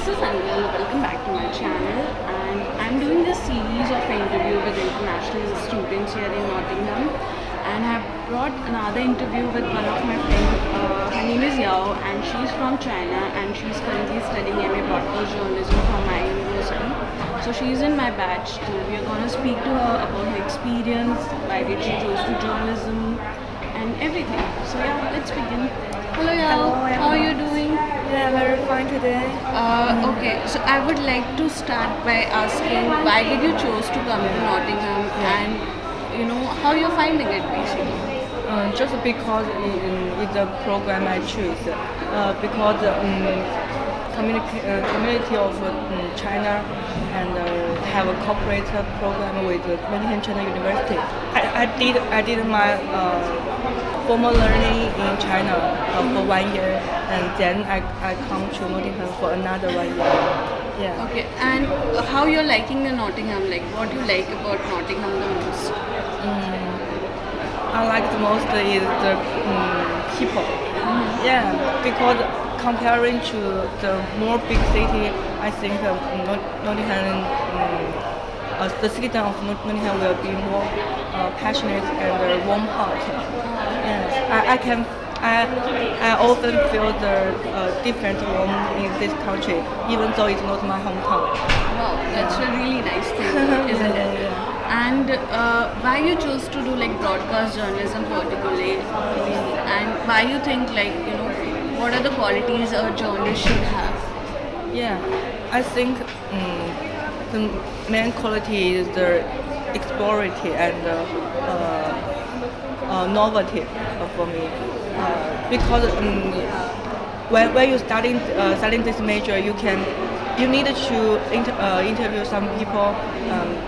this is Anmol. Welcome back to my channel, and I'm doing this series of interview with international students here in Nottingham, and I've brought another interview with one of my friends. Her name is Yao, and she's from China, and she's currently studying MA Broadcast Journalism from my university. So she's in my batch, so we're gonna speak to her about her experience, why did she choose to journalism, and everything. So yeah, let's begin. Hello Yao, Hello, how are you doing? Yeah, very fine today. Okay, so I would like to start by asking why did you choose to come to Nottingham and how you're finding it basically. Just because it's a program I choose. Because community of China and have a corporate program with Nottingham Trent University. I did my formal learning in China for 1 year, and then I come to Nottingham for another 1 year. Yeah. Okay, and how you're liking the Nottingham? Like, what you like about Nottingham the most? I like the most is the people. Yeah, because comparing to the more big city, I think Nottingham, the citizen of Nottingham will be more passionate and warm heart. Yes, I often feel the different warm in this country, even though it's not my hometown. Wow, that's a really nice thing, isn't it? Yeah. And why you chose to do like broadcast journalism particularly, and why you think what are the qualities a journalist should have? Yeah, I think the main quality is the exploratory and novelty for me. Because when you studying this major, you need to interview some people.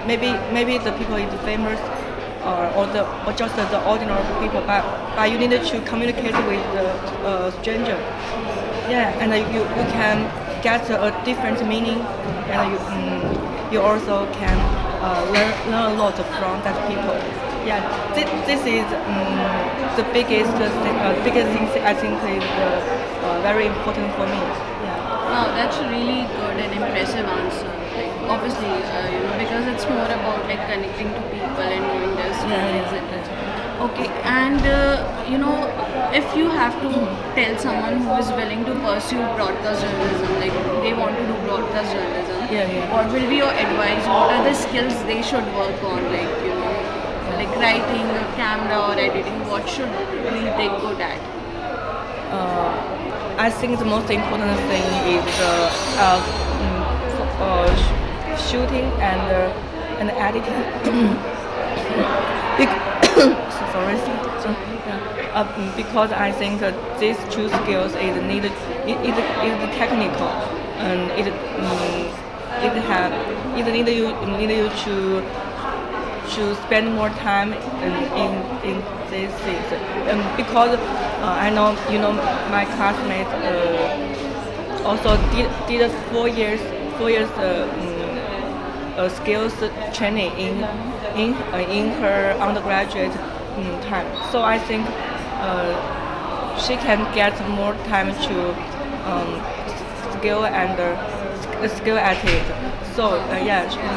Maybe the people is famous or just the ordinary people, but you need to communicate with the stranger. Yeah, and you can get a different meaning, and you also can learn a lot from that people. Yeah, this is the biggest thing I think is very important for me. Yeah. Wow, that's a really good and impressive answer. Like, obviously, because it's more about like connecting to people and knowing their stories, isn't it? Okay, and if you have to tell someone who is willing to pursue broadcast journalism, like they want to do broadcast journalism, what will be your advice? What are the skills they should work on? Like writing, camera, or editing. What should they good at? I think the most important thing is shooting and editing. Because I think these two skills is needed. Is technical, and it need you to spend more time in these things. Because I know my classmates also did 4 years skills training in her undergraduate time. So I think she can get more time to skill at it. So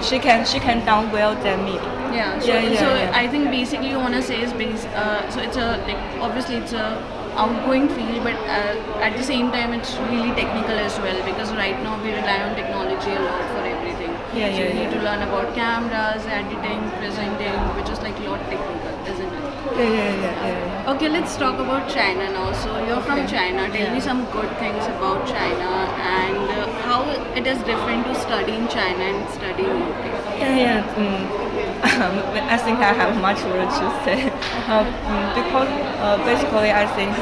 she can done well than me. Yeah. So I think basically you wanna say is so it's obviously it's a outgoing field, but at the same time it's really technical as well, because right now we rely on technology a lot for everything. You need to learn about cameras, editing, presenting, which is like a lot technical, isn't it? Yeah. Okay, let's talk about China now. So you're from China. Tell me some good things about China and how it is different to study in China and study in UK. I think I have much more to say because basically I think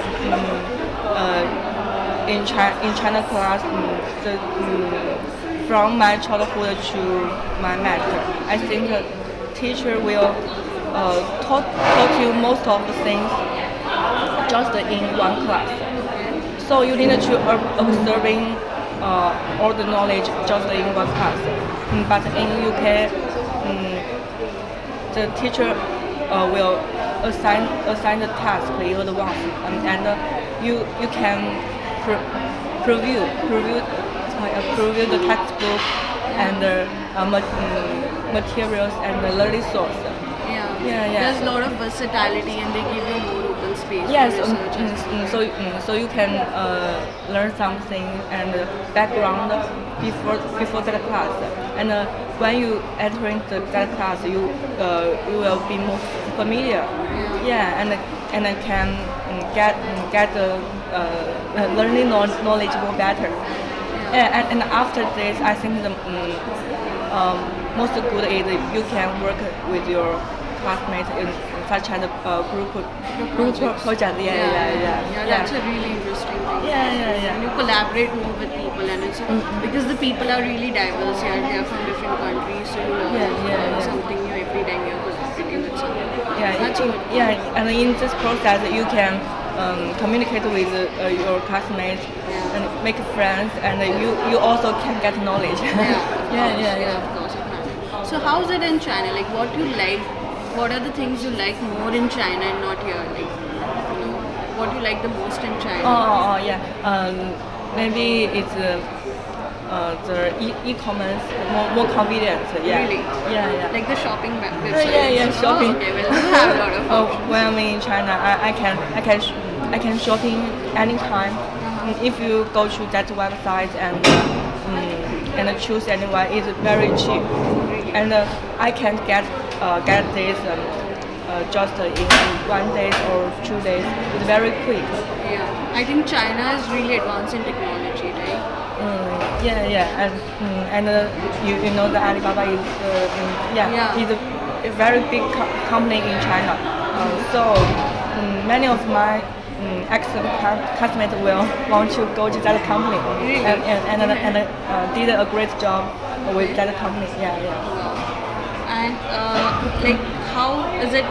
in China class, from my childhood to my master, I think teacher will taught you most of the things just in one class. So you need to observing all the knowledge just in one class. But in UK, the teacher will assign the task in advance, and you can preview approve the textbook and materials and the learning source. Yeah. There's a lot of versatility and they give you more open space Yes, for research. so you can learn something and background before that class, and when you entering that class, you will be more familiar. Yeah, and can get the learning knowledge more better. Yeah, and after this, I think the most good is you can work with your classmates in such as group project. Yeah, that's a really interesting thing. Yeah. And you collaborate more with people, and it's because the people are really diverse. Yeah, they are from different countries, so you learn something new every time you're collaborating with someone. That's good. Yeah, and in this process, you can communicate with your classmates and make friends, and you also can get knowledge. Yeah, of course you can. So how's it in China? Like, what you like? What are the things you like more in China and not here? Like, what you like the most in China? Yeah. Maybe it's the e-commerce more convenient. Yeah. Really? Yeah. Like the shopping websites? Yeah, shopping. Oh, okay, well, you have a lot of options. When I'm in China, I can shopping anytime. If you go to that website and choose anyone, it's very cheap, and I can get this just in 1 day or 2 days. It's very quick. Yeah, I think China is really advanced in technology, right? And you know that Alibaba is is a very big company in China. So many of my ex-classmates will want to go to that company, Really? and did a great job with that company. Yeah. And like, how is it?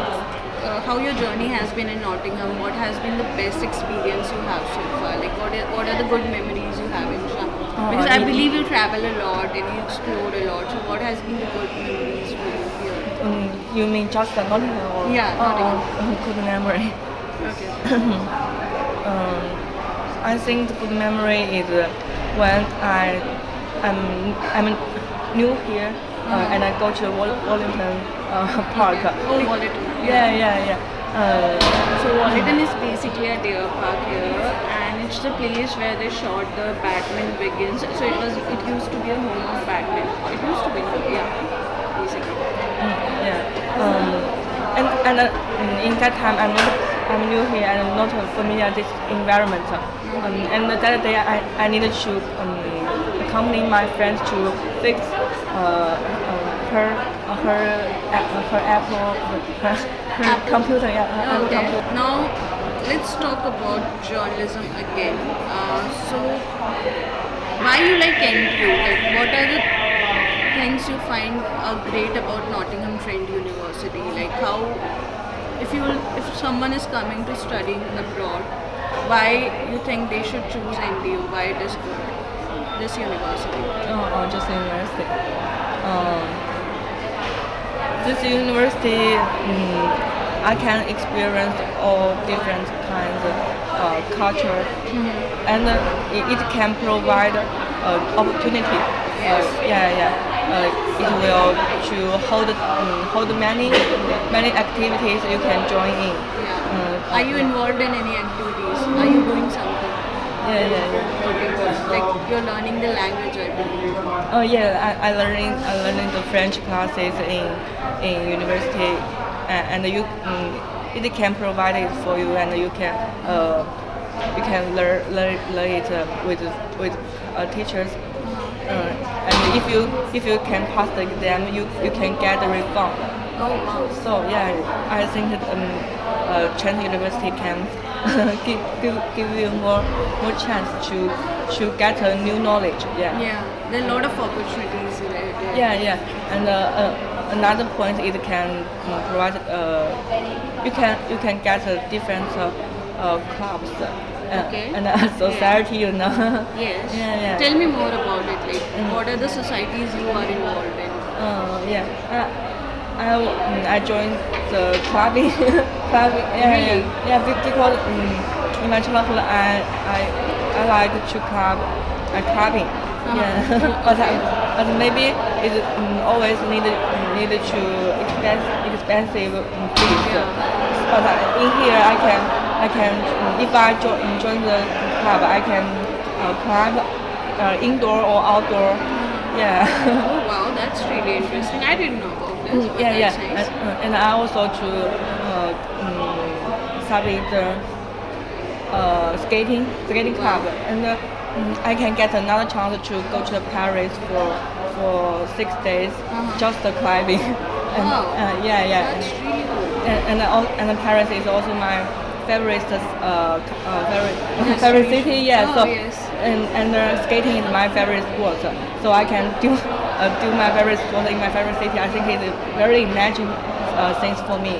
How your journey has been in Nottingham? What has been the best experience you have so far? Like, what are the good memories you have in China? Because I believe you travel a lot and you explore a lot. So, what has been the good memories for you here? You mean just Nottingham? Or? Yeah, Nottingham. Good memory. Okay. I think the good memory is when I'm new here and I go to Wellington Park. Oh, Wellington. Yeah. So Wellington is basically a deer park here, and it's the place where they shot the Batman Begins. So it used to be a home of Batman. It used to be, basically. And in that time I'm new here and not familiar with this environment. And that day I needed to accompany my friends to fix her Apple her computer. Her Okay. computer. Now let's talk about journalism again. So why you like NTU? Like, what are the things you find great about Nottingham Trent University? Like, how if someone is coming to study abroad, why you think they should choose NTU? Why it is good? This university. Just university. This university, I can experience all different kinds of culture, and it can provide opportunity. Yes. It will to hold many activities you can join in. Yeah. Are you involved in any activities? Are you doing something? Yeah. Okay, good. Like, you're learning the language, I believe. Oh yeah, I learning the French classes in university, and it can provide it for you, and you can learn it with teachers. And if you can pass the exam, you can get the refund. Oh, wow. So yeah, I think Trent University can give you more chance to get a new knowledge. Yeah. Yeah, there are a lot of opportunities right there. Yeah. And another point it can provide you can get different clubs. Okay. And society, you know. Yes. Yeah. Tell me more about it. Like, what are the societies you are involved in? I joined the clubbing. Really? Because in my childhood I like to clubbing. Yeah, but maybe it always needed to expensive fees. Yeah. But in here I can if I join the club I can climb indoor or outdoor. Yeah. Oh wow, that's really interesting. I didn't know about this. But Yeah, that's yeah, nice. and I also to study the skating club, and I can get another chance to go to Paris for 6 days, just climbing. And, Wow. yeah, yeah. That's really cool. And Paris is also my favorite favorite city. Yeah, Oh, so yes. and skating is my favorite sport. So I can do my favorite sport in my favorite city. I think it's a very imagine things for me.